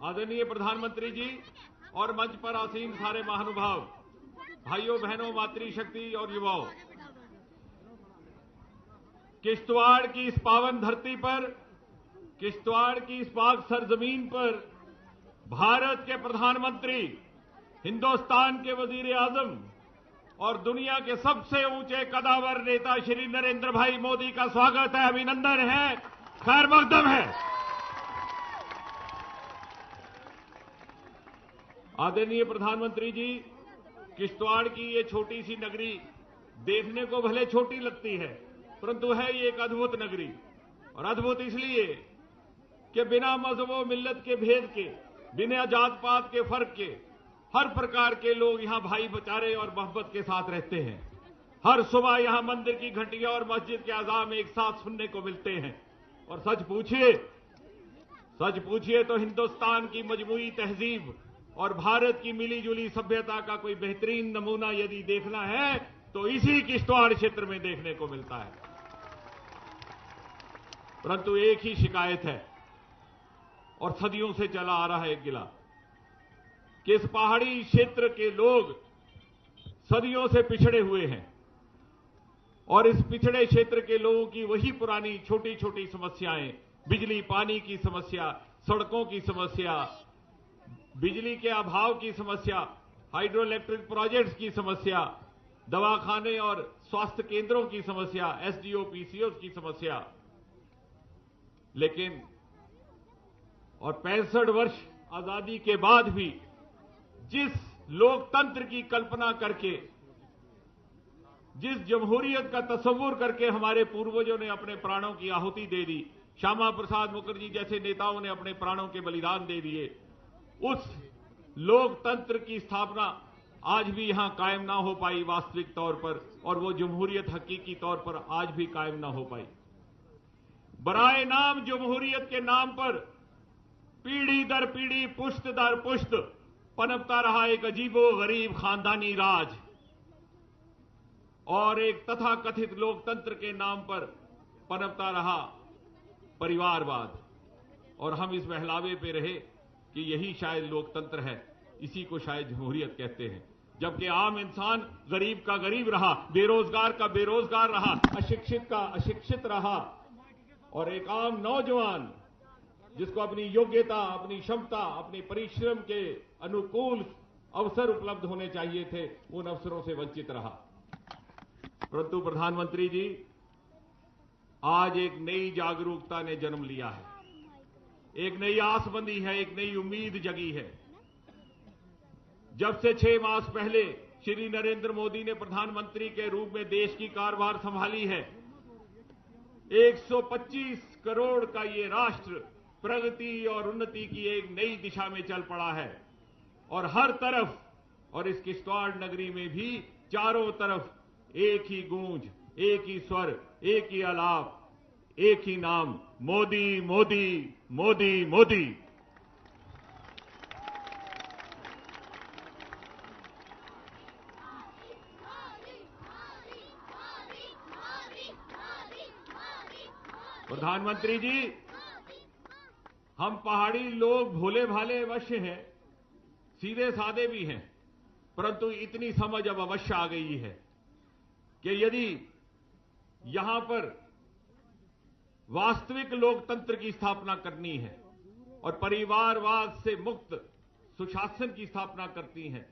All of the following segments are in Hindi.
आदरणीय प्रधानमंत्री जी और मंच पर आसीन सारे महानुभाव, भाइयों बहनों, मातृशक्ति और युवाओं, किश्तवाड़ की इस पावन धरती पर, किश्तवाड़ की इस पाक सरजमीन पर भारत के प्रधानमंत्री, हिंदुस्तान के वजीर आजम और दुनिया के सबसे ऊंचे कदावर नेता श्री नरेंद्र भाई मोदी का स्वागत है, अभिनंदन है, खैर मकदम है। आदरणीय प्रधानमंत्री जी, किश्तवाड़ की ये छोटी सी नगरी देखने को भले छोटी लगती है, परंतु है ये एक अद्भुत नगरी। और अद्भुत इसलिए कि बिना मजहब व मिल्लत के भेद के, बिना जात पात के फर्क के, हर प्रकार के लोग यहां भाई चारे और मोहब्बत के साथ रहते हैं। हर सुबह यहां मंदिर की घंटियां और मस्जिद के अज़ान एक साथ सुनने को मिलते हैं। और सच पूछिए तो हिंदुस्तान की मजमूई तहजीब और भारत की मिली जुली सभ्यता का कोई बेहतरीन नमूना यदि देखना है तो इसी किश्तवाड़ क्षेत्र में देखने को मिलता है। परंतु एक ही शिकायत है और सदियों से चला आ रहा है एक गिला कि इस पहाड़ी क्षेत्र के लोग सदियों से पिछड़े हुए हैं और इस पिछड़े क्षेत्र के लोगों की वही पुरानी छोटी छोटी समस्याएं, बिजली पानी की समस्या, सड़कों की समस्या, बिजली के अभाव की समस्या, हाइड्रो इलेक्ट्रिक प्रोजेक्ट्स की समस्या, दवाखाने और स्वास्थ्य केंद्रों की समस्या, एसडीओ पीसीओ की समस्या। लेकिन और 65 वर्ष आजादी के बाद भी जिस लोकतंत्र की कल्पना करके, जिस जमहूरियत का तस्वुर करके हमारे पूर्वजों ने अपने प्राणों की आहुति दे दी, श्यामा प्रसाद मुखर्जी जैसे नेताओं ने अपने प्राणों के बलिदान दे दिए, उस लोकतंत्र की स्थापना आज भी यहां कायम ना हो पाई वास्तविक तौर पर, और वो जमहूरियत हकीकी तौर पर आज भी कायम ना हो पाई। बराए नाम जमहूरियत के नाम पर पीढ़ी दर पीढ़ी, पुश्त दर पुश्त पनपता रहा एक अजीबो गरीब खानदानी राज और एक तथाकथित लोकतंत्र के नाम पर पनपता रहा परिवारवाद। और हम इस बहलावे पे रहे कि यही शायद लोकतंत्र है, इसी को शायद जमहूरियत कहते हैं। जबकि आम इंसान गरीब का गरीब रहा, बेरोजगार का बेरोजगार रहा, अशिक्षित का अशिक्षित रहा, और एक आम नौजवान जिसको अपनी योग्यता, अपनी क्षमता, अपने परिश्रम के अनुकूल अवसर उपलब्ध होने चाहिए थे, उन अवसरों से वंचित रहा। परंतु प्रधानमंत्री जी, आज एक नई जागरूकता ने जन्म लिया है, एक नई आस बंधी है, एक नई उम्मीद जगी है। जब से 6 मास पहले श्री नरेंद्र मोदी ने प्रधानमंत्री के रूप में देश की कारभार संभाली है, 125 करोड़ का ये राष्ट्र प्रगति और उन्नति की एक नई दिशा में चल पड़ा है। और हर तरफ, और इस किश्तवाड़ नगरी में भी चारों तरफ एक ही गूंज, एक ही स्वर, एक ही आलाप, एक ही नाम, मोदी मोदी मोदी मोदी। प्रधानमंत्री जी, हम पहाड़ी लोग भोले भाले अवश्य हैं, सीधे साधे भी हैं, परंतु इतनी समझ अब अवश्य आ गई है कि यदि यहां पर वास्तविक लोकतंत्र की स्थापना करनी है और परिवारवाद से मुक्त सुशासन की स्थापना करती है,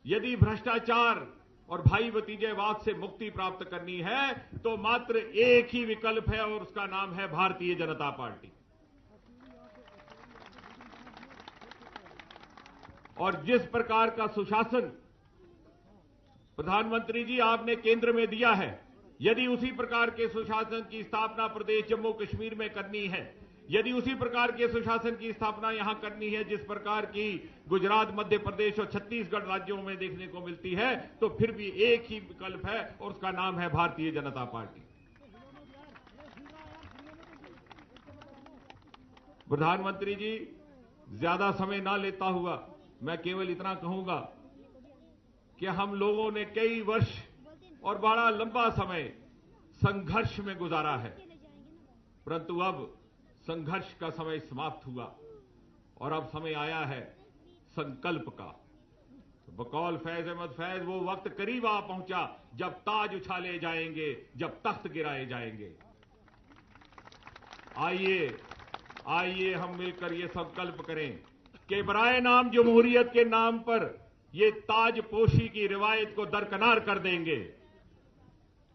यदि भ्रष्टाचार और भाई भतीजेवाद से मुक्ति प्राप्त करनी है, तो मात्र एक ही विकल्प है और उसका नाम है भारतीय जनता पार्टी। और जिस प्रकार का सुशासन प्रधानमंत्री जी आपने केंद्र में दिया है, यदि उसी प्रकार के सुशासन की स्थापना प्रदेश जम्मू कश्मीर में करनी है, यदि उसी प्रकार के सुशासन की स्थापना यहां करनी है जिस प्रकार की गुजरात, मध्य प्रदेश और छत्तीसगढ़ राज्यों में देखने को मिलती है, तो फिर भी एक ही विकल्प है और उसका नाम है भारतीय जनता पार्टी। प्रधानमंत्री जी, ज्यादा समय ना लेता हुआ मैं केवल इतना कहूंगा कि हम लोगों ने कई वर्ष और बड़ा लंबा समय संघर्ष में गुजारा है, परंतु अब संघर्ष का समय समाप्त हुआ। और अब समय आया है संकल्प का। बकौल फैज अहमद फैज वो वक्त करीब आ पहुंचा जब ताज उछाले जाएंगे, जब तख्त गिराए जाएंगे। आइए हम मिलकर ये संकल्प करें कि बराए नाम जमहूरियत के नाम पर ये ताजपोशी की रिवायत को दरकिनार कर देंगे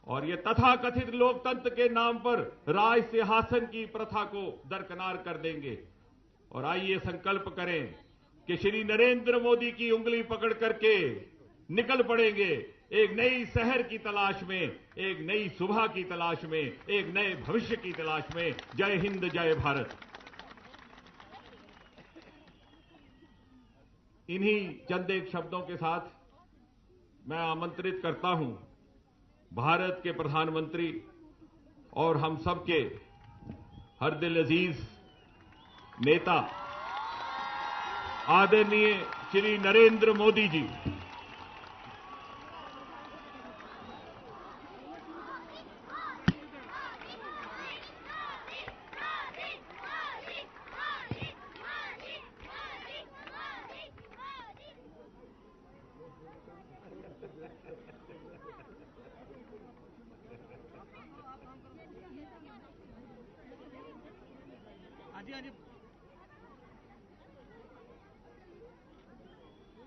और ये तथाकथित लोकतंत्र के नाम पर राज सिंहासन की प्रथा को दरकिनार कर देंगे। और आइए संकल्प करें कि श्री नरेंद्र मोदी की उंगली पकड़ करके निकल पड़ेंगे एक नई शहर की तलाश में, एक नई सुबह की तलाश में, एक नए भविष्य की तलाश में। जय हिंद, जय भारत। इन्हीं चंद एक शब्दों के साथ मैं आमंत्रित करता हूं भारत के प्रधानमंत्री और हम सबके हर दिल अजीज नेता आदरणीय श्री नरेंद्र मोदी जी। हाँ जी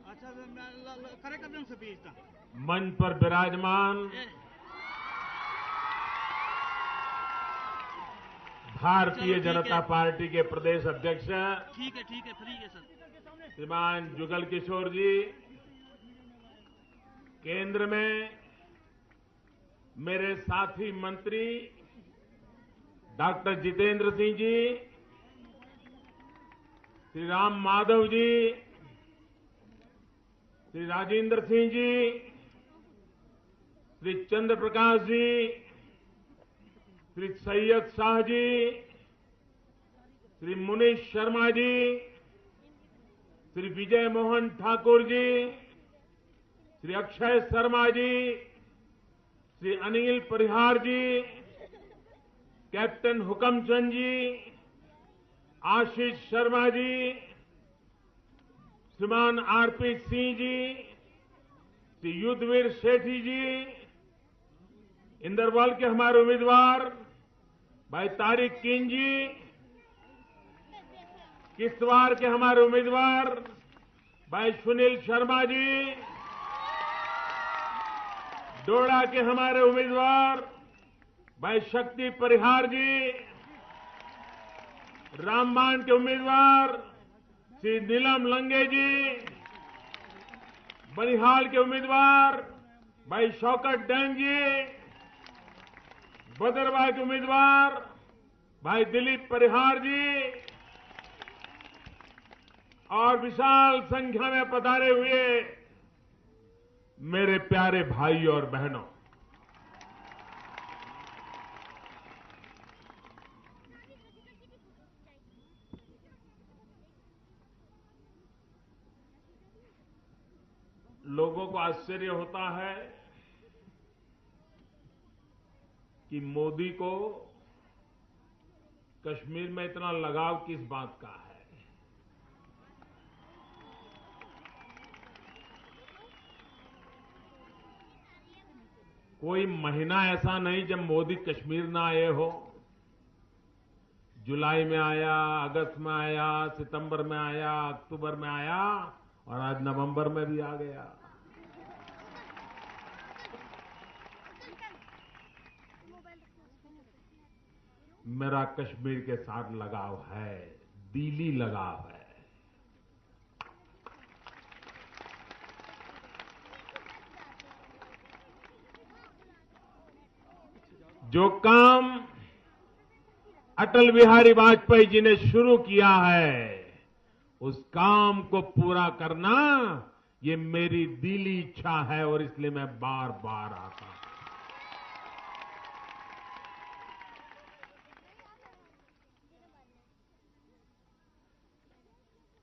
अच्छा करे कर दूं स्पीच मंच पर विराजमान भारतीय जनता पार्टी के प्रदेश अध्यक्ष ठीक है फ्री है सर श्रीमान जुगल किशोर जी, केंद्र में मेरे साथी मंत्री डॉक्टर जितेंद्र सिंह जी, श्री राम माधव जी, श्री राजेंद्र सिंह जी, श्री चंद्र प्रकाश जी, श्री सैयद शाह जी, श्री मुनीश शर्मा जी, श्री विजय मोहन ठाकुर जी, श्री अक्षय शर्मा जी, श्री अनिल परिहार जी, कैप्टन हुकमचंद जी, आशीष शर्मा जी, श्रीमान आरपी सिंह जी, श्री युद्धवीर सेठी जी, इंदरवाल के हमारे उम्मीदवार भाई तारिक किन जी, किश्तवाड़ के हमारे उम्मीदवार भाई सुनील शर्मा जी, डोडा के हमारे उम्मीदवार भाई शक्ति परिहार जी, रामबान के उम्मीदवार श्री नीलम लंगे जी, बनिहाल के उम्मीदवार भाई शौकत डैंग जी, बदरवाह के उम्मीदवार भाई दिलीप परिहार जी और विशाल संख्या में पधारे हुए मेरे प्यारे भाई और बहनों, लोगों को आश्चर्य होता है कि मोदी को कश्मीर में इतना लगाव किस बात का है। कोई महीना ऐसा नहीं जब मोदी कश्मीर ना आए हो। जुलाई में आया, अगस्त में आया, सितंबर में आया, अक्टूबर में आया और आज नवंबर में भी आ गया। मेरा कश्मीर के साथ लगाव है, दिली लगाव है। जो काम अटल बिहारी वाजपेयी जी ने शुरू किया है, उस काम को पूरा करना ये मेरी दिली इच्छा है और इसलिए मैं बार बार आता हूं।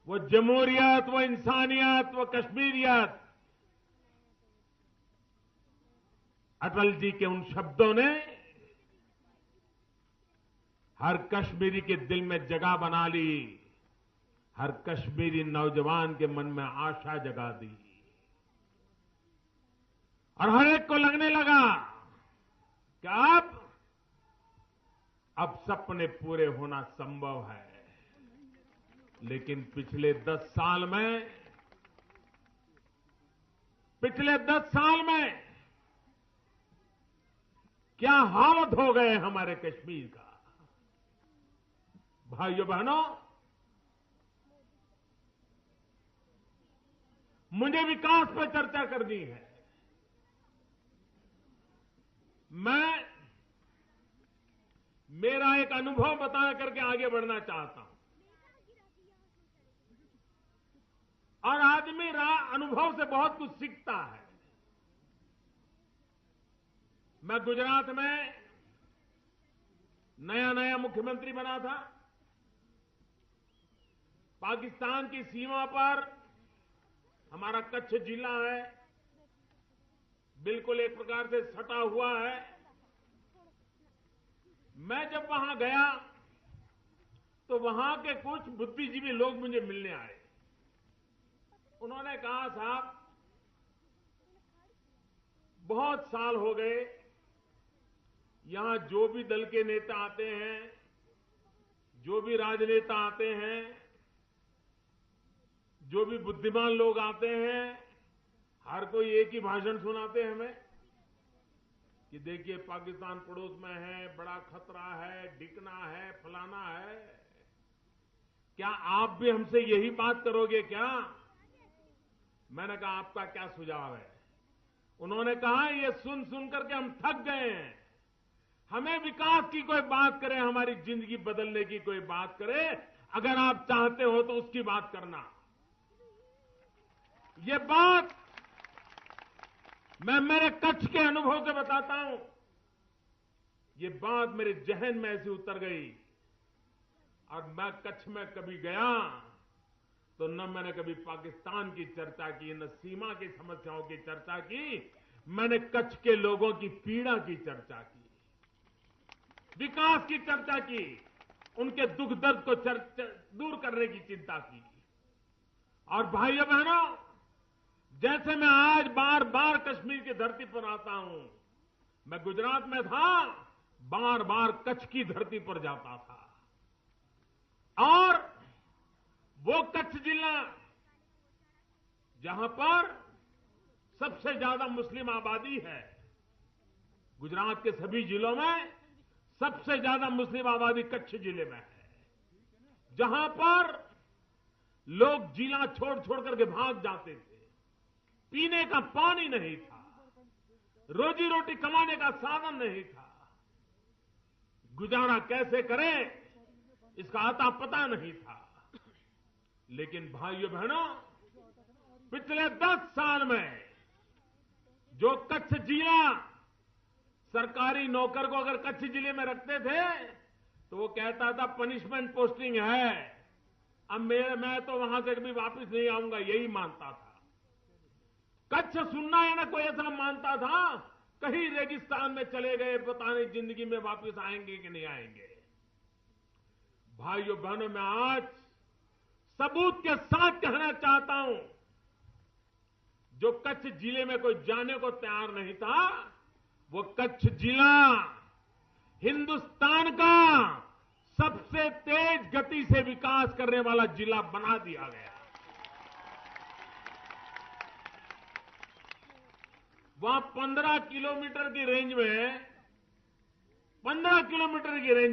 वो जमहूरियत, वो इंसानियत, वो कश्मीरियत, अटल जी के उन शब्दों ने हर कश्मीरी के दिल में जगह बना ली। हर कश्मीरी नौजवान के मन में आशा जगा दी और हर एक को लगने लगा कि अब सपने पूरे होना संभव है। लेकिन पिछले 10 साल में क्या हालत हो गए हमारे कश्मीर का। भाइयों बहनों, मुझे विकास पर चर्चा करनी है। मैं मेरा एक अनुभव बता करके आगे बढ़ना चाहता हूं। और आदमी अनुभव से बहुत कुछ सीखता है। मैं गुजरात में नया मुख्यमंत्री बना था। पाकिस्तान की सीमा पर हमारा कच्छ जिला है, बिल्कुल एक प्रकार से सटा हुआ है। मैं जब वहां गया तो वहां के कुछ बुद्धिजीवी लोग मुझे मिलने आए। उन्होंने कहा, साहब बहुत साल हो गए, यहां जो भी दल के नेता आते हैं, जो भी राजनेता आते हैं, जो भी बुद्धिमान लोग आते हैं, हर कोई एक ही भाषण सुनाते हैं हमें कि देखिए पाकिस्तान पड़ोस में है, बड़ा खतरा है, डिकना है, फलाना है। क्या आप भी हमसे यही बात करोगे क्या? मैंने कहा, आपका क्या सुझाव है? उन्होंने कहा, ये सुन सुन करके हम थक गए हैं। हमें विकास की कोई बात करे, हमारी जिंदगी बदलने की कोई बात करे, अगर आप चाहते हो तो उसकी बात करना। ये बात मैं मेरे कच्छ के अनुभव से बताता हूं। ये बात मेरे जहन में ऐसी उतर गई। और मैं कच्छ में कभी गया तो न मैंने कभी पाकिस्तान की चर्चा की, न सीमा की समस्याओं की चर्चा की। मैंने कच्छ के लोगों की पीड़ा की चर्चा की, विकास की चर्चा की, उनके दुख दर्द को दूर करने की चिंता की। और भाइयों बहनों, जैसे मैं आज बार बार कश्मीर की धरती पर आता हूं, मैं गुजरात में था, बार बार कच्छ की धरती पर जाता था। और वो कच्छ जिला जहां पर सबसे ज्यादा मुस्लिम आबादी है, गुजरात के सभी जिलों में सबसे ज्यादा मुस्लिम आबादी कच्छ जिले में है, जहां पर लोग जिला छोड़ छोड़ करके भाग जाते थे। पीने का पानी नहीं था, रोजी रोटी कमाने का साधन नहीं था, गुजारा कैसे करें इसका आता पता नहीं था। लेकिन भाइयों बहनों, पिछले 10 साल में जो कच्छ जिला सरकारी नौकर को अगर कच्छ जिले में रखते थे तो वो कहता था पनिशमेंट पोस्टिंग है, अब मैं तो वहां से कभी वापस नहीं आऊंगा, यही मानता था। कच्छ सुनना है ना, कोई ऐसा मानता था कहीं रेगिस्तान में चले गए, पता नहीं जिंदगी में वापस आएंगे कि नहीं आएंगे। भाइयों बहनों, मैं आज सबूत के साथ कहना चाहता हूं, जो कच्छ जिले में कोई जाने को तैयार नहीं था, वो कच्छ जिला हिंदुस्तान का सबसे तेज गति से विकास करने वाला जिला बना दिया गया। वहां 15 किलोमीटर की रेंज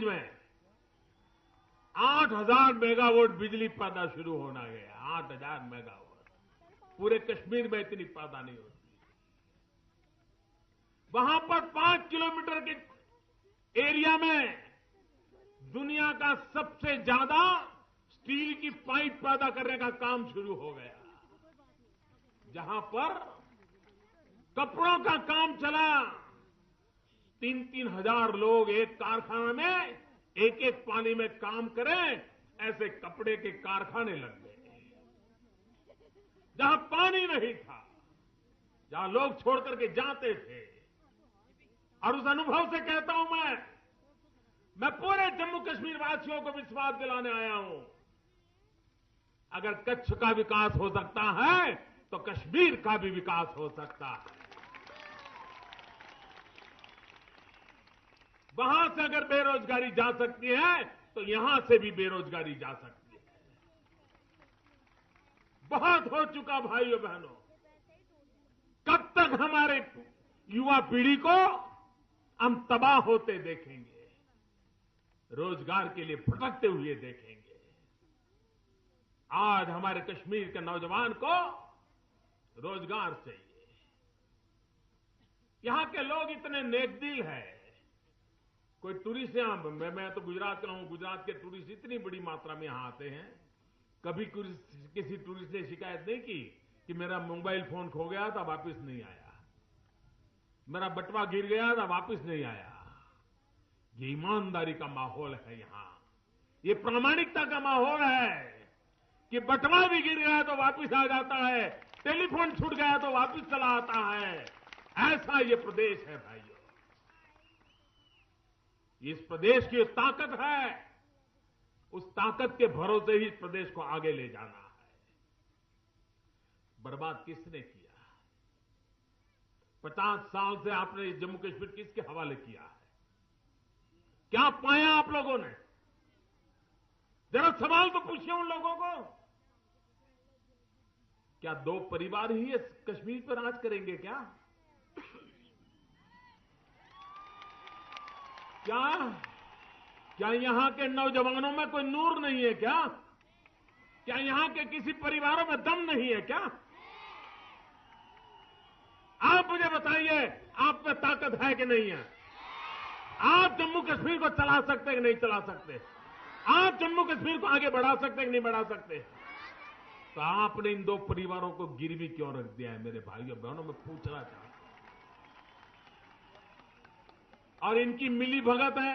में 8,000 मेगावाट बिजली पैदा शुरू होना गया। 8,000 मेगावाट, पूरे कश्मीर में इतनी पैदा नहीं होती। वहां पर 5 किलोमीटर के एरिया में दुनिया का सबसे ज्यादा स्टील की पाइप पैदा करने का काम शुरू हो गया। जहां पर कपड़ों का काम चला, 3-3 हजार लोग एक कारखाना में एक पानी में काम करें, ऐसे कपड़े के कारखाने लग गए। जहां पानी नहीं था, जहां लोग छोड़ करके जाते थे। और उस अनुभव से कहता हूं, मैं पूरे जम्मू कश्मीर वासियों को विश्वास दिलाने आया हूं अगर कच्छ का विकास हो सकता है तो कश्मीर का भी विकास हो सकता है। वहां से अगर बेरोजगारी जा सकती है तो यहां से भी बेरोजगारी जा सकती है। बहुत हो चुका भाइयों बहनों। कब तक हमारे युवा पीढ़ी को हम तबाह होते देखेंगे, रोजगार के लिए भटकते हुए देखेंगे। आज हमारे कश्मीर के नौजवान को रोजगार चाहिए। यहां के लोग इतने नेकदिल हैं। कोई टूरिस्ट यहां, मैं तो गुजरात का हूं, गुजरात के टूरिस्ट इतनी बड़ी मात्रा में यहां आते हैं। कभी किसी टूरिस्ट ने शिकायत नहीं की कि मेरा मोबाइल फोन खो गया था, वापस नहीं आया, मेरा बटवा गिर गया था, वापस नहीं आया। ये ईमानदारी का माहौल है यहां, ये प्रामाणिकता का माहौल है कि बटवा भी गिर गया तो वापस आ जाता है, टेलीफोन छूट गया तो वापस चला आता है। ऐसा ये प्रदेश है भाइयों। इस प्रदेश की ताकत है, उस ताकत के भरोसे ही इस प्रदेश को आगे ले जाना है। बर्बाद किसने किया? 50 साल से आपने जम्मू कश्मीर किसके हवाले किया है? क्या पाया आप लोगों ने? जरा सवाल तो पूछिए उन लोगों को। क्या 2 परिवार ही इस कश्मीर पर राज करेंगे क्या? क्या यहां के नौजवानों में कोई नूर नहीं है क्या? क्या यहां के किसी परिवारों में दम नहीं है क्या? आप मुझे बताइए, आप में ताकत है कि नहीं है? आप जम्मू कश्मीर को चला सकते कि नहीं चला सकते? आप जम्मू कश्मीर को आगे बढ़ा सकते कि नहीं बढ़ा सकते? तो आपने इन 2 परिवारों को गिरवी क्यों रख दिया है? मेरे भाइयों बहनों, मैं पूछना चाहता हूं। और इनकी मिली भगत है,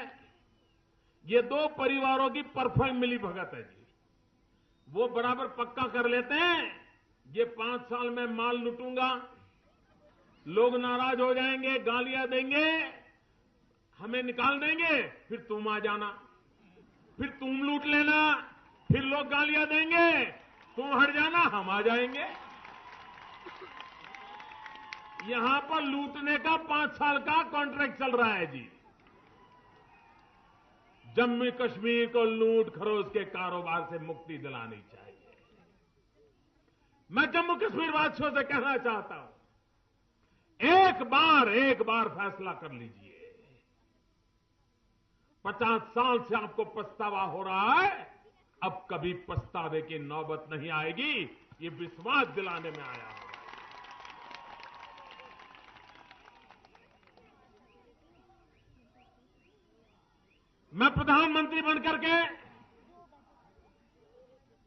ये 2 परिवारों की परफेक्ट मिली भगत है जी। वो बराबर पक्का कर लेते हैं, ये 5 साल में माल लूटूंगा, लोग नाराज हो जाएंगे, गालियां देंगे, हमें निकाल देंगे, फिर तुम आ जाना, फिर तुम लूट लेना, फिर लोग गालियां देंगे, तुम हट जाना, हम आ जाएंगे। यहां पर लूटने का 5 साल का कॉन्ट्रैक्ट चल रहा है जी। जम्मू कश्मीर को लूट खरोच के कारोबार से मुक्ति दिलानी चाहिए। मैं जम्मू कश्मीर वासियों से कहना चाहता हूं, एक बार फैसला कर लीजिए। 50 साल से आपको पछतावा हो रहा है, अब कभी पछतावे की नौबत नहीं आएगी, ये विश्वास दिलाने में आया हूं। मैं प्रधानमंत्री बनकर के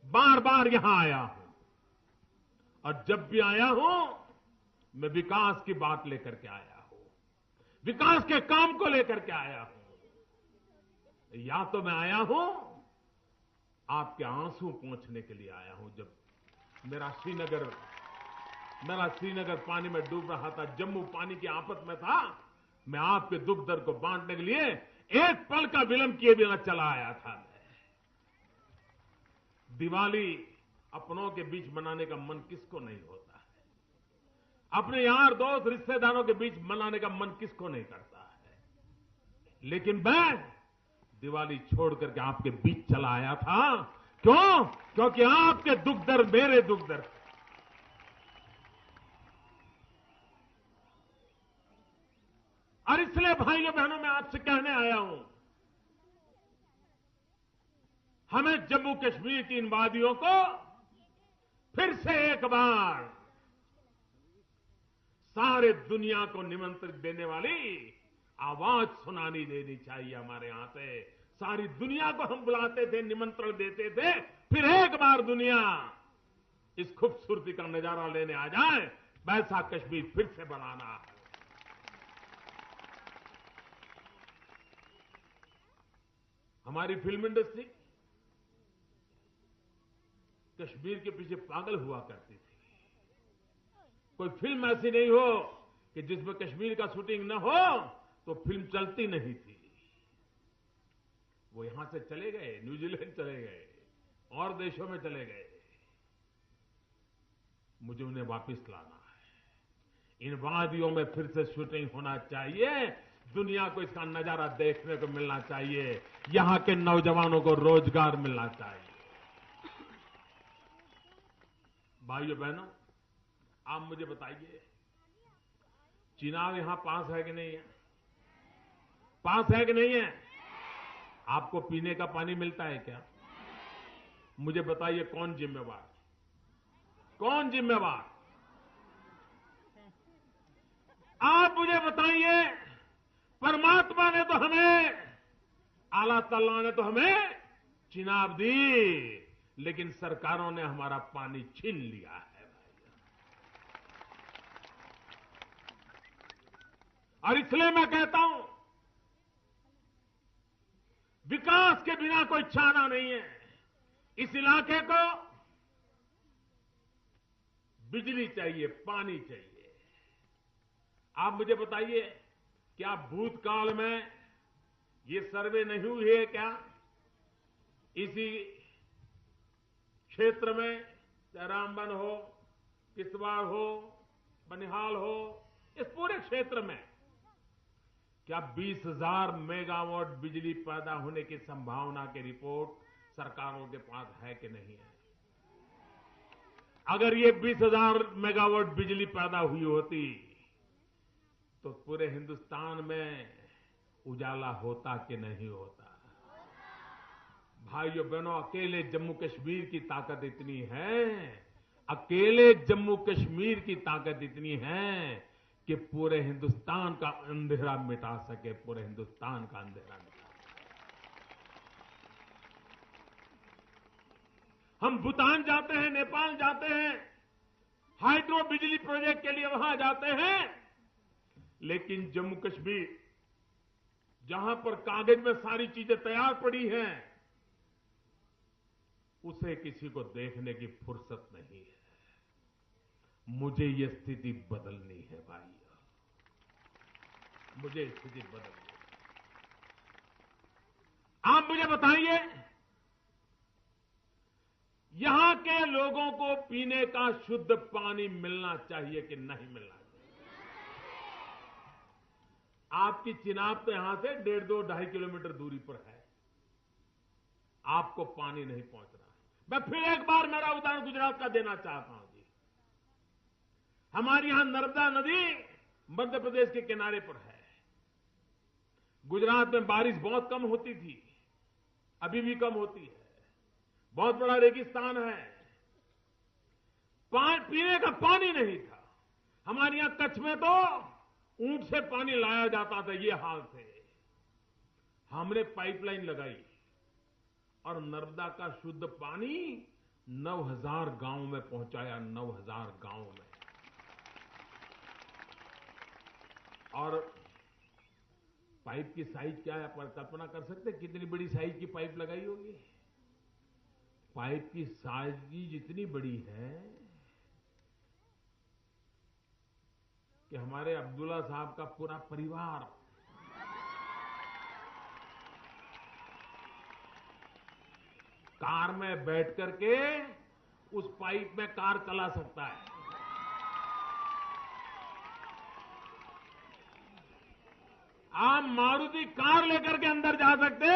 बार बार यहां आया हूं, और जब भी आया हूं मैं विकास की बात लेकर के आया हूं, विकास के काम को लेकर के आया हूं। या तो मैं आया हूं आपके आंसू पोंछने के लिए आया हूं। जब मेरा श्रीनगर पानी में डूब रहा था, जम्मू पानी की आफत में था, मैं आपके दुख दर्द को बांटने के लिए एक पल का विलंब किए बिना चला आया था। दिवाली अपनों के बीच मनाने का मन किसको नहीं होता है? अपने यार दोस्त रिश्तेदारों के बीच मनाने का मन किसको नहीं करता है? लेकिन मैं दिवाली छोड़ करके आपके बीच चला आया था। क्यों? क्योंकि आपके दुख दर्द मेरे दुख दर्द। और इसलिए भाइयों बहनों, मैं आपसे कहने आया हूं, हमें जम्मू कश्मीर की इन वादियों को फिर से एक बार सारे दुनिया को निमंत्रित देने वाली आवाज सुनानी देनी चाहिए। हमारे यहां से सारी दुनिया को हम बुलाते थे, निमंत्रण देते थे, फिर एक बार दुनिया इस खूबसूरती का नजारा लेने आ जाए। वैसा कश्मीर फिर से बनाना है। हमारी फिल्म इंडस्ट्री कश्मीर के पीछे पागल हुआ करती थी। कोई फिल्म ऐसी नहीं हो कि जिसमें कश्मीर का शूटिंग न हो तो फिल्म चलती नहीं थी। वो यहां से चले गए, न्यूजीलैंड चले गए और देशों में चले गए। मुझे उन्हें वापस लाना है। इन वादियों में फिर से शूटिंग होना चाहिए। दुनिया को इसका नजारा देखने को मिलना चाहिए। यहां के नौजवानों को रोजगार मिलना चाहिए। भाइयों बहनों, आप मुझे बताइए, चुनाव यहां पास है कि नहीं है? पास है कि नहीं है? आपको पीने का पानी मिलता है क्या? मुझे बताइए, कौन जिम्मेवार? कौन जिम्मेवार? आप मुझे बताइए। परमात्मा ने तो हमें, अल्लाह ताला ने तो हमें चिनाब दी, लेकिन सरकारों ने हमारा पानी छीन लिया है भाई। और इसलिए मैं कहता हूं, विकास के बिना कोई चारा नहीं है। इस इलाके को बिजली चाहिए, पानी चाहिए। आप मुझे बताइए, क्या भूतकाल में ये सर्वे नहीं हुई है क्या? इसी क्षेत्र में, चाहे रामबन हो, किश्तवाड़ हो, बनिहाल हो, इस पूरे क्षेत्र में क्या 20,000 मेगावाट बिजली पैदा होने की संभावना की रिपोर्ट सरकारों के पास है कि नहीं है? अगर ये 20,000 मेगावाट बिजली पैदा हुई होती तो पूरे हिंदुस्तान में उजाला होता कि नहीं होता? भाइयों बहनों, अकेले जम्मू कश्मीर की ताकत इतनी है, अकेले जम्मू कश्मीर की ताकत इतनी है कि पूरे हिंदुस्तान का अंधेरा मिटा सके, पूरे हिंदुस्तान का अंधेरा मिटा। हम भूटान जाते हैं, नेपाल जाते हैं, हाइड्रो बिजली प्रोजेक्ट के लिए वहां जाते हैं, लेकिन जम्मू कश्मीर, जहां पर कागज में सारी चीजें तैयार पड़ी हैं, उसे किसी को देखने की फुर्सत नहीं है। मुझे ये स्थिति बदलनी है भाइयों, मुझे स्थिति बदलनी है। आप मुझे बताइए, यहां के लोगों को पीने का शुद्ध पानी मिलना चाहिए कि नहीं मिलना चाहिए? आपकी चिनाब तो यहां से 1.5-2 किलोमीटर दूरी पर है, आपको पानी नहीं पहुंच रहा। मैं फिर एक बार मेरा उदाहरण गुजरात का देना चाहता हूं जी। हमारे यहां नर्मदा नदी मध्य प्रदेश के किनारे पर है। गुजरात में बारिश बहुत कम होती थी, अभी भी कम होती है, बहुत बड़ा रेगिस्तान है, पीने का पानी नहीं था। हमारे यहां कच्छ में तो ऊंट से पानी लाया जाता था, ये हाल थे। हमने पाइपलाइन लगाई और नर्मदा का शुद्ध पानी 9,000 गांव में पहुंचाया, 9,000 गांव में। और पाइप की साइज क्या है, आप कल्पना कर सकते हैं कितनी बड़ी साइज की पाइप लगाई होगी? पाइप की साइज इतनी बड़ी है कि हमारे अब्दुल्ला साहब का पूरा परिवार कार में बैठ करके उस पाइप में कार चला सकता है। आप मारुति कार लेकर के अंदर जा सकते,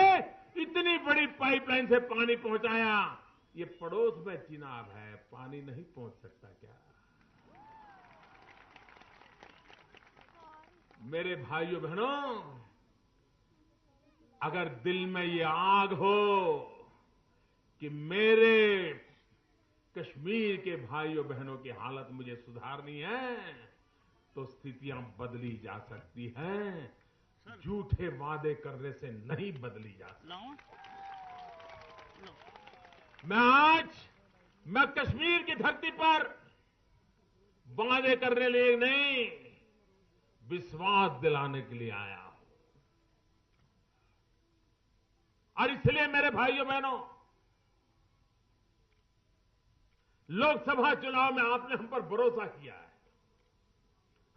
इतनी बड़ी पाइपलाइन से पानी पहुंचाया। ये पड़ोस में चिनाब है, पानी नहीं पहुंच सकता क्या? मेरे भाइयों बहनों, अगर दिल में ये आग हो कि मेरे कश्मीर के भाइयों बहनों की हालत मुझे सुधारनी है, तो स्थितियां बदली जा सकती हैं। झूठे वादे करने से नहीं बदली जा सकती। मैं कश्मीर की धरती पर वादे करने लिए नहीं, विश्वास दिलाने के लिए आया हूं। और इसलिए मेरे भाइयों बहनों, लोकसभा चुनाव में आपने हम पर भरोसा किया है।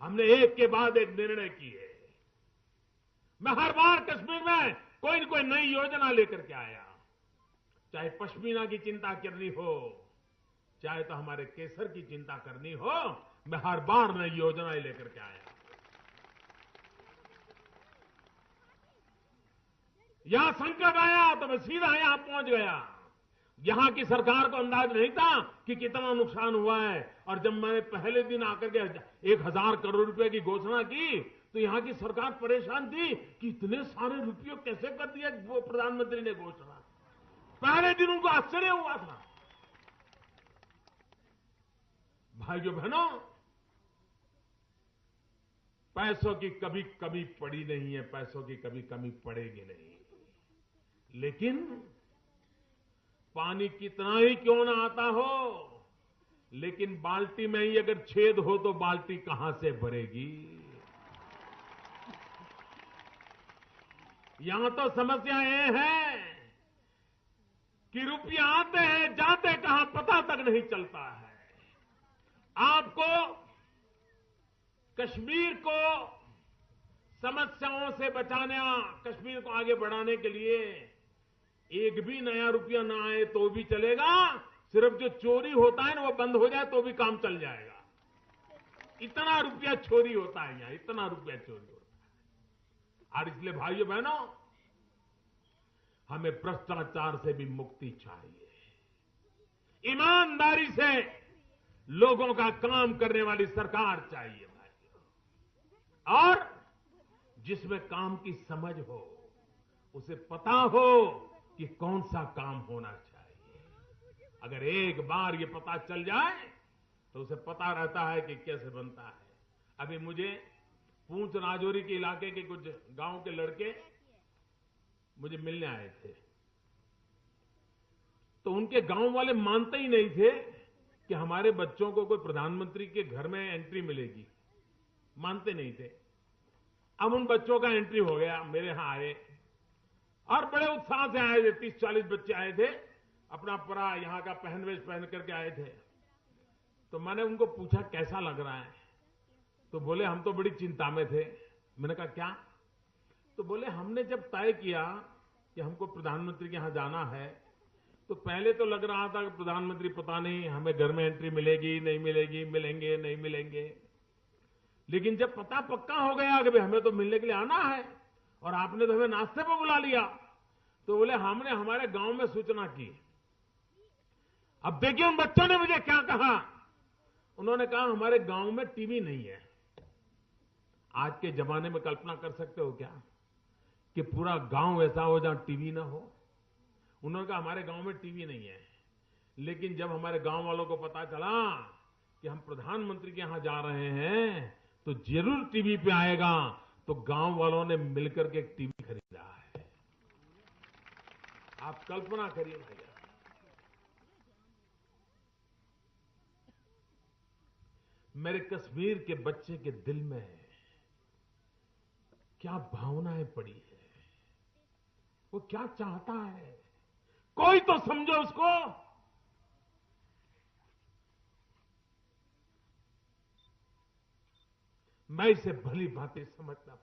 हमने एक के बाद एक निर्णय किए। मैं हर बार कश्मीर में कोई न कोई नई योजना लेकर के आया, चाहे पश्मीना की चिंता करनी हो, चाहे तो हमारे केसर की चिंता करनी हो, मैं हर बार नई योजनाएं लेकर के आया। यहां संकट आया तो मैं सीधा यहां पहुंच गया। यहां की सरकार को अंदाज नहीं था कि कितना नुकसान हुआ है, और जब मैंने पहले दिन आकर के 1000 करोड़ रुपए की घोषणा की तो यहां की सरकार परेशान थी कि इतने सारे रुपये कैसे कर दिया वो प्रधानमंत्री ने घोषणा। पहले दिन उनको आश्चर्य हुआ था। भाइयों बहनों, पैसों की कभी कमी पड़ी नहीं है, पैसों की कभी कमी पड़ेगी नहीं, लेकिन पानी कितना ही क्यों ना आता हो, लेकिन बाल्टी में ही अगर छेद हो तो बाल्टी कहां से भरेगी। यहां तो समस्या ये है कि रुपया आते हैं जाते कहां पता तक नहीं चलता है। आपको कश्मीर को समस्याओं से बचाने, कश्मीर को आगे बढ़ाने के लिए एक भी नया रुपया ना आए तो भी चलेगा, सिर्फ जो चोरी होता है ना वो बंद हो जाए तो भी काम चल जाएगा। इतना रुपया चोरी होता है यहां, इतना रुपया चोरी होता है। और इसलिए भाइयों बहनों, हमें भ्रष्टाचार से भी मुक्ति चाहिए। ईमानदारी से लोगों का काम करने वाली सरकार चाहिए भाइयों, और जिसमें काम की समझ हो, उसे पता हो कि कौन सा काम होना चाहिए। अगर एक बार ये पता चल जाए तो उसे पता रहता है कि कैसे बनता है। अभी मुझे पूंछ राजौरी के इलाके के कुछ गांव के लड़के मुझे मिलने आए थे, तो उनके गांव वाले मानते ही नहीं थे कि हमारे बच्चों को कोई प्रधानमंत्री के घर में एंट्री मिलेगी, मानते नहीं थे। अब उन बच्चों का एंट्री हो गया, मेरे यहां आए और बड़े उत्साह से आए थे। 30-40 बच्चे आए थे, अपना पूरा यहां का पहनवेश पहन करके आए थे। तो मैंने उनको पूछा कैसा लग रहा है, तो बोले हम तो बड़ी चिंता में थे। मैंने कहा क्या? तो बोले हमने जब तय किया कि हमको प्रधानमंत्री के यहां जाना है, तो पहले तो लग रहा था कि प्रधानमंत्री पता नहीं हमें घर में एंट्री मिलेगी नहीं मिलेगी, मिलेंगे नहीं मिलेंगे, लेकिन जब पता पक्का हो गया कि हमें तो मिलने के लिए आना है और आपने तो हमें नाश्ते पर बुला लिया, तो बोले हमने हमारे गांव में सूचना की। अब देखिए उन बच्चों ने मुझे क्या कहा। उन्होंने कहा हमारे गांव में टीवी नहीं है। आज के जमाने में कल्पना कर सकते हो क्या कि पूरा गांव ऐसा हो जहां टीवी ना हो। उन्होंने कहा हमारे गांव में टीवी नहीं है, लेकिन जब हमारे गांव वालों को पता चला कि हम प्रधानमंत्री के यहां जा रहे हैं तो जरूर टीवी पे आएगा, तो गांव वालों ने मिलकर के एक टीवी खरीदा है। आप कल्पना करिए भैया, मेरे कश्मीर के बच्चे के दिल में क्या भावनाएं पड़ी है, वो क्या चाहता है, कोई तो समझो उसको। मैं इसे भली भांति समझता हूं।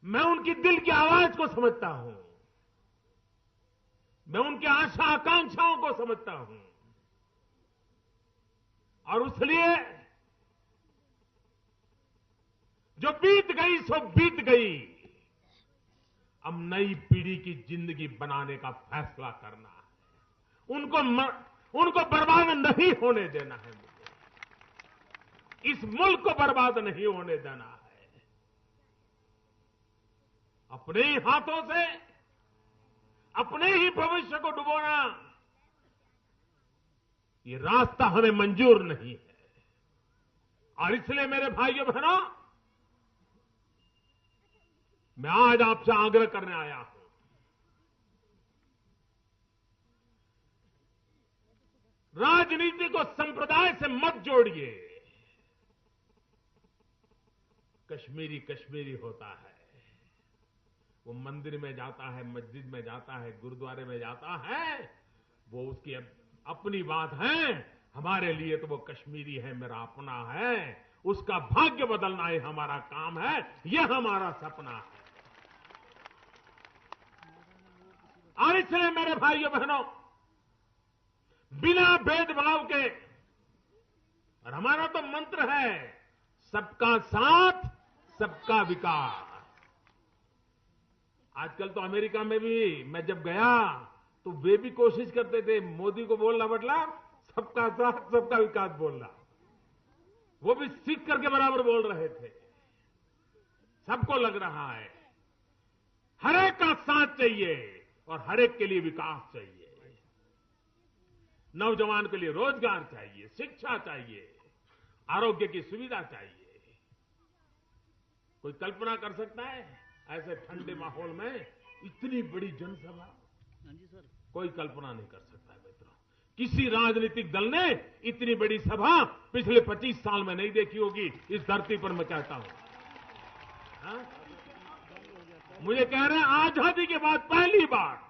मैं उनकी दिल की आवाज को समझता हूं, मैं उनकी आशा आकांक्षाओं को समझता हूं, और इसलिए जो बीत गई सो बीत गई। अब नई पीढ़ी की जिंदगी बनाने का फैसला करना है। उनको बर्बाद नहीं होने देना है। मुझे इस मुल्क को बर्बाद नहीं होने देना है। अपने ही हाथों से अपने ही भविष्य को डुबोना, ये रास्ता हमें मंजूर नहीं है। और इसलिए मेरे भाइयों बहनों, मैं आज आपसे आग्रह करने आया हूं, राजनीति को संप्रदाय से मत जोड़िए। कश्मीरी कश्मीरी होता है, वो मंदिर में जाता है, मस्जिद में जाता है, गुरुद्वारे में जाता है, वो उसकी अपनी बात है। हमारे लिए तो वो कश्मीरी है, मेरा अपना है, उसका भाग्य बदलना ही हमारा काम है, यह हमारा सपना है। और इसलिए मेरे भाइयों बहनों, बिना भेदभाव के, और हमारा तो मंत्र है सबका साथ सबका विकास। आजकल तो अमेरिका में भी मैं जब गया तो वे भी कोशिश करते थे मोदी को बोलना बदला सबका साथ सबका विकास बोलना। वो भी सीख करके बराबर बोल रहे थे। सबको लग रहा है हर एक का साथ चाहिए और हर एक के लिए विकास चाहिए। नौजवान के लिए रोजगार चाहिए, शिक्षा चाहिए, आरोग्य की सुविधा चाहिए। कोई कल्पना कर सकता है ऐसे ठंडे माहौल में इतनी बड़ी जनसभा? हाँ जी सर। कोई कल्पना नहीं कर सकता है मित्रों। किसी राजनीतिक दल ने इतनी बड़ी सभा पिछले 25 साल में नहीं देखी होगी इस धरती पर, मैं कहता हूं। हाँ? मुझे कह रहे हैं आजादी के बाद पहली बार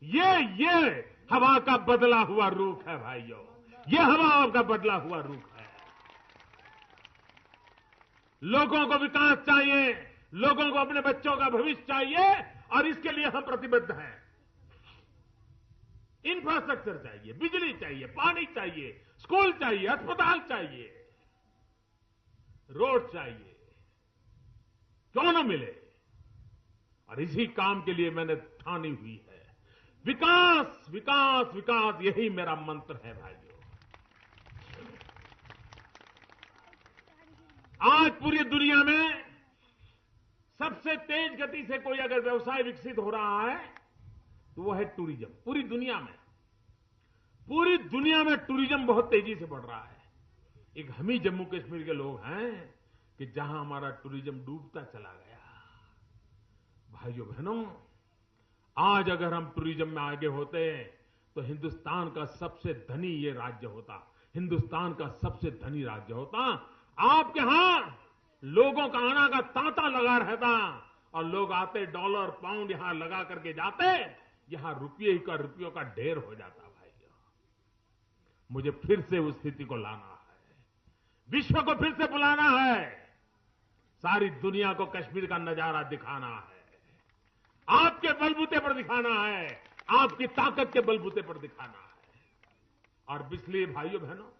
ये हवा का बदला हुआ रूप है भाइयों, ये हवा का बदला हुआ रूप है। लोगों को विकास चाहिए, लोगों को अपने बच्चों का भविष्य चाहिए और इसके लिए हम प्रतिबद्ध हैं। इंफ्रास्ट्रक्चर चाहिए, बिजली चाहिए, पानी चाहिए, स्कूल चाहिए, अस्पताल चाहिए, रोड चाहिए, क्यों न मिले। और इसी काम के लिए मैंने ठानी हुई है विकास विकास विकास, यही मेरा मंत्र है भाइयों। आज पूरी दुनिया में सबसे तेज गति से कोई अगर व्यवसाय विकसित हो रहा है तो वो है टूरिज्म। पूरी दुनिया में टूरिज्म बहुत तेजी से बढ़ रहा है। एक हम ही जम्मू कश्मीर के लोग हैं कि जहां हमारा टूरिज्म डूबता चला गया। भाइयों बहनों, आज अगर हम टूरिज्म में आगे होते तो हिंदुस्तान का सबसे धनी ये राज्य होता, हिंदुस्तान का सबसे धनी राज्य होता। आपके यहां लोगों का आना का तांता लगा रहता और लोग आते डॉलर पाउंड यहां लगा करके जाते, यहां रुपयों का ढेर हो जाता। भाइयों, मुझे फिर से उस स्थिति को लाना है, विश्व को फिर से बुलाना है, सारी दुनिया को कश्मीर का नजारा दिखाना है, आपके बलबूते पर दिखाना है, आपकी ताकत के बलबूते पर दिखाना है। और इसलिए भाइयों बहनों,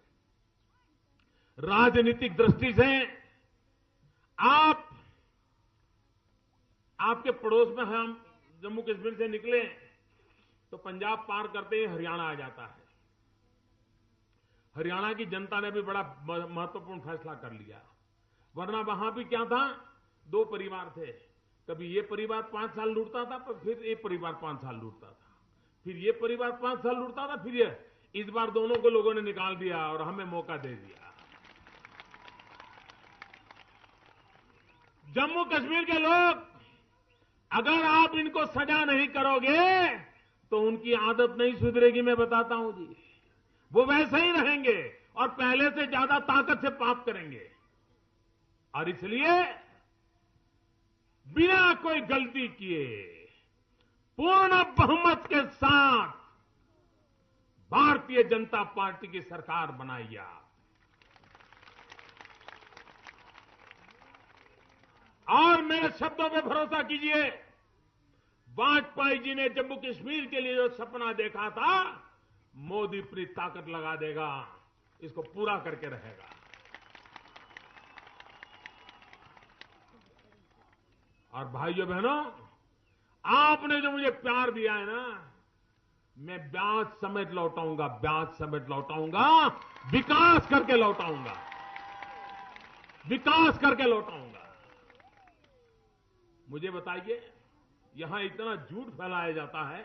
राजनीतिक दृष्टि से आपके पड़ोस में हम जम्मू कश्मीर से निकले तो पंजाब पार करते ही हरियाणा आ जाता है। हरियाणा की जनता ने भी बड़ा महत्वपूर्ण फैसला कर लिया, वरना वहां भी क्या था, 2 परिवार थे। कभी ये परिवार 5 साल लूटता था, फिर ये परिवार 5 साल लूटता था, फिर ये परिवार 5 साल लूटता था, फिर ये। इस बार दोनों को लोगों ने निकाल दिया और हमें मौका दे दिया। जम्मू कश्मीर के लोग, अगर आप इनको सजा नहीं करोगे तो उनकी आदत नहीं सुधरेगी, मैं बताता हूं जी। वो वैसे ही रहेंगे और पहले से ज्यादा ताकत से पाप करेंगे। और इसलिए बिना कोई गलती किए पूर्ण बहुमत के साथ भारतीय जनता पार्टी की सरकार बनाई आप। और मेरे शब्दों पे भरोसा कीजिए, वाजपेयी जी ने जम्मू कश्मीर के लिए जो सपना देखा था, मोदी अपनी ताकत लगा देगा, इसको पूरा करके रहेगा। और भाइयों बहनों, आपने जो मुझे प्यार दिया है ना, मैं ब्याज समेत लौटाऊंगा, ब्याज समेत लौटाऊंगा, विकास करके लौटाऊंगा, विकास करके लौटाऊंगा। मुझे बताइए, यहां इतना झूठ फैलाया जाता है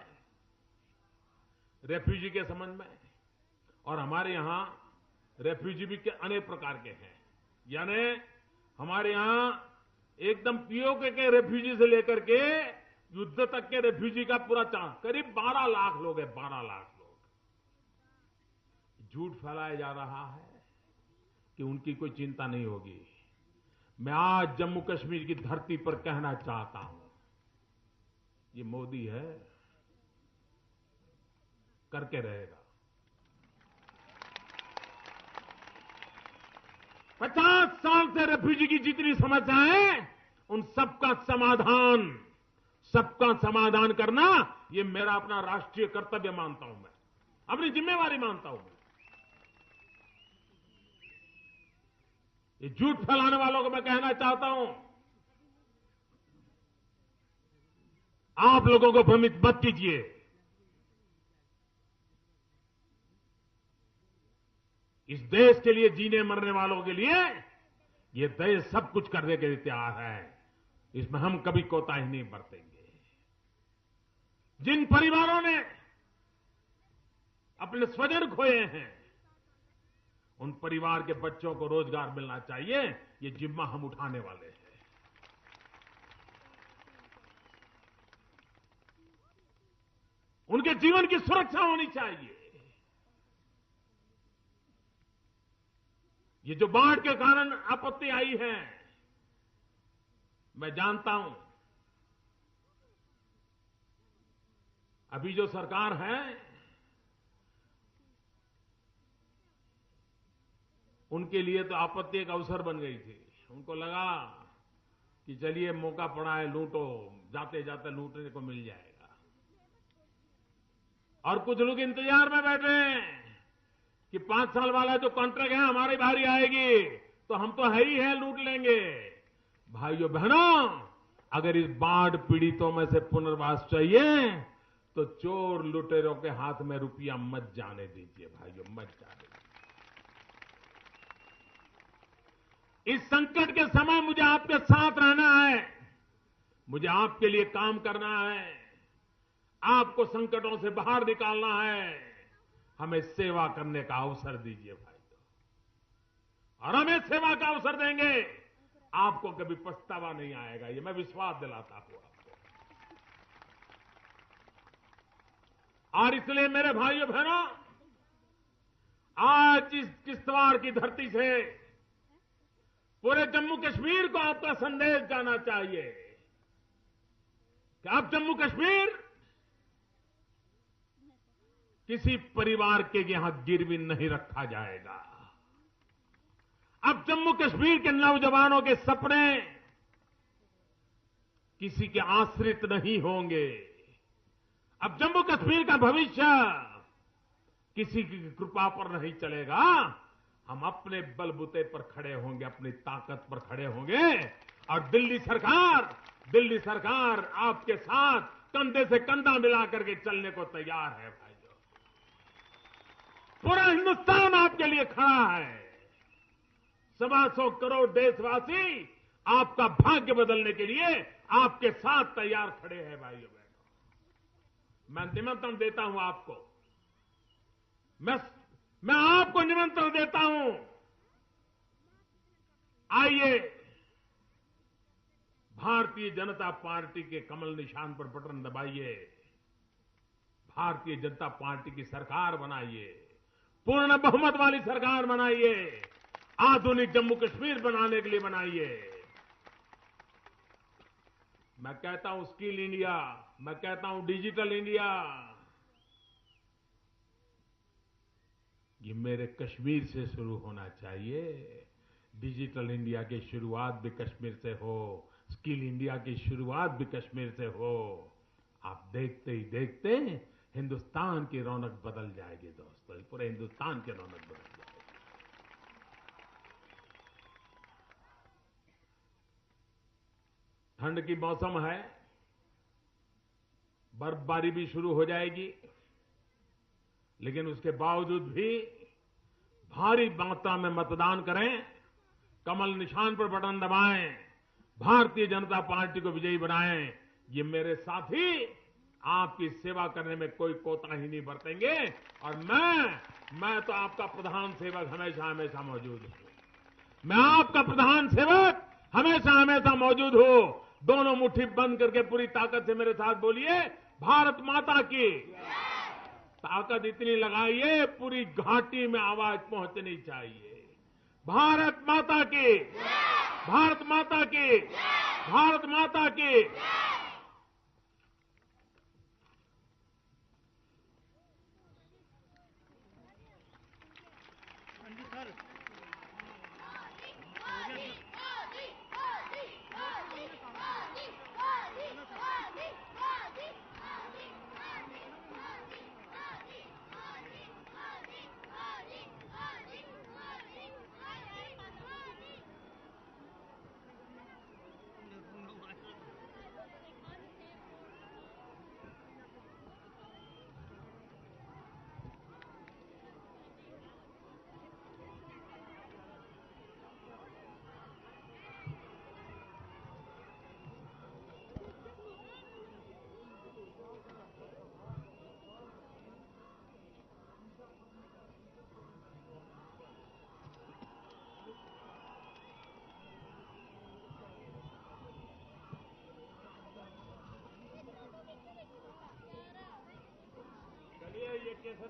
रेफ्यूजी के संबंध में, और हमारे यहां रेफ्यूजी भी अनेक प्रकार के हैं। यानी हमारे यहां एकदम पीओके के रेफ्यूजी से लेकर के युद्ध तक के रेफ्यूजी का पूरा चांस, करीब 12 लाख लोग हैं, 12 लाख लोग। झूठ फैलाया जा रहा है कि उनकी कोई चिंता नहीं होगी। मैं आज जम्मू कश्मीर की धरती पर कहना चाहता हूं, ये मोदी है, करके रहेगा। 50 साल से रेफ्यूजी की जितनी समस्याएं हैं, उन सबका समाधान करना, ये मेरा अपना राष्ट्रीय कर्तव्य मानता हूं मैं, अपनी जिम्मेवारी मानता हूं मैं। ये झूठ फैलाने वालों को मैं कहना चाहता हूं, आप लोगों को भ्रमित मत कीजिए। इस देश के लिए जीने मरने वालों के लिए ये देश सब कुछ करने के लिए तैयार है। इसमें हम कभी कोताही नहीं बरतेंगे। जिन परिवारों ने अपने स्वजन खोए हैं, उन परिवार के बच्चों को रोजगार मिलना चाहिए। ये जिम्मा हम उठाने वाले हैं। उनके जीवन की सुरक्षा होनी चाहिए। ये जो बाढ़ के कारण आपत्ति आई है, मैं जानता हूं अभी जो सरकार है, उनके लिए तो आपत्ति एक अवसर बन गई थी। उनको लगा कि चलिए मौका पड़ा है, लूटो, जाते जाते लूटने को मिल जाएगा। और कुछ लोग इंतजार में बैठे हैं कि 5 साल वाला जो कॉन्ट्रैक्ट है हमारी बारी आएगी तो हम तो है ही है, लूट लेंगे। भाइयों बहनों, अगर इस बाढ़ पीड़ितों में से पुनर्वास चाहिए तो चोर लुटेरों के हाथ में रुपया मत जाने दीजिए। भाइयों, मत जाने दीजिए। इस संकट के समय मुझे आपके साथ रहना है, मुझे आपके लिए काम करना है, आपको संकटों से बाहर निकालना है। हमें सेवा करने का अवसर दीजिए भाइयों, और हमें सेवा का अवसर देंगे, आपको कभी पछतावा नहीं आएगा। ये मैं विश्वास दिलाता हूं आपको। और इसलिए मेरे भाइयों बहनों, आज इस किश्तवाड़ की धरती से पूरे जम्मू कश्मीर को आपका संदेश जाना चाहिए कि अब जम्मू कश्मीर किसी परिवार के यहां गिरवी नहीं रखा जाएगा। अब जम्मू कश्मीर के नौजवानों के सपने किसी के आश्रित नहीं होंगे। अब जम्मू कश्मीर का भविष्य किसी की कृपा पर नहीं चलेगा। हम अपने बलबूते पर खड़े होंगे, अपनी ताकत पर खड़े होंगे। और दिल्ली सरकार आपके साथ कंधे से कंधा मिला करके चलने को तैयार है भाइयों। पूरा हिंदुस्तान आपके लिए खड़ा है। 125 करोड़ देशवासी आपका भाग्य बदलने के लिए आपके साथ तैयार खड़े हैं भाइयों बहनों। मैं निमंत्रण देता हूं आपको, मैं आपको निमंत्रण देता हूं। आइए, भारतीय जनता पार्टी के कमल निशान पर बटन दबाइए, भारतीय जनता पार्टी की सरकार बनाइए, पूर्ण बहुमत वाली सरकार बनाइए, आधुनिक जम्मू कश्मीर बनाने के लिए बनाइए। मैं कहता हूं स्किल इंडिया, मैं कहता हूं डिजिटल इंडिया। ये मेरे कश्मीर से शुरू होना चाहिए। डिजिटल इंडिया की शुरुआत भी कश्मीर से हो, स्किल इंडिया की शुरुआत भी कश्मीर से हो। आप देखते ही देखते हिंदुस्तान की रौनक बदल जाएगी दोस्तों, पूरे हिंदुस्तान की रौनक बदल जाएगी। ठंड की मौसम है, बर्फबारी भी शुरू हो जाएगी, लेकिन उसके बावजूद भी भारी मात्रा में मतदान करें, कमल निशान पर बटन दबाएं, भारतीय जनता पार्टी को विजयी बनाएं। ये मेरे साथी आपकी सेवा करने में कोई कोताही नहीं बरतेंगे। और मैं तो आपका प्रधान सेवक हमेशा हमेशा मौजूद हूं। मैं आपका प्रधान सेवक हमेशा हमेशा मौजूद हूं। दोनों मुट्ठी बंद करके पूरी ताकत से मेरे साथ बोलिए, भारत माता की। ताकत इतनी लगाइए पूरी घाटी में आवाज पहुंचनी चाहिए। भारत माता की, भारत माता की, भारत माता की। हाँ जी सर।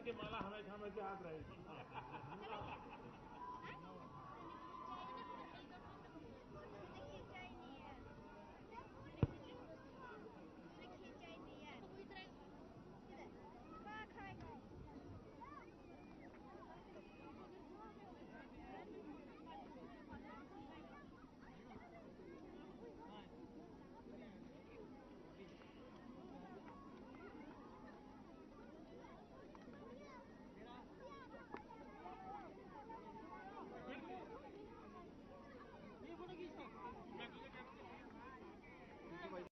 की माला हमेशा हमेशा याद रहेगी।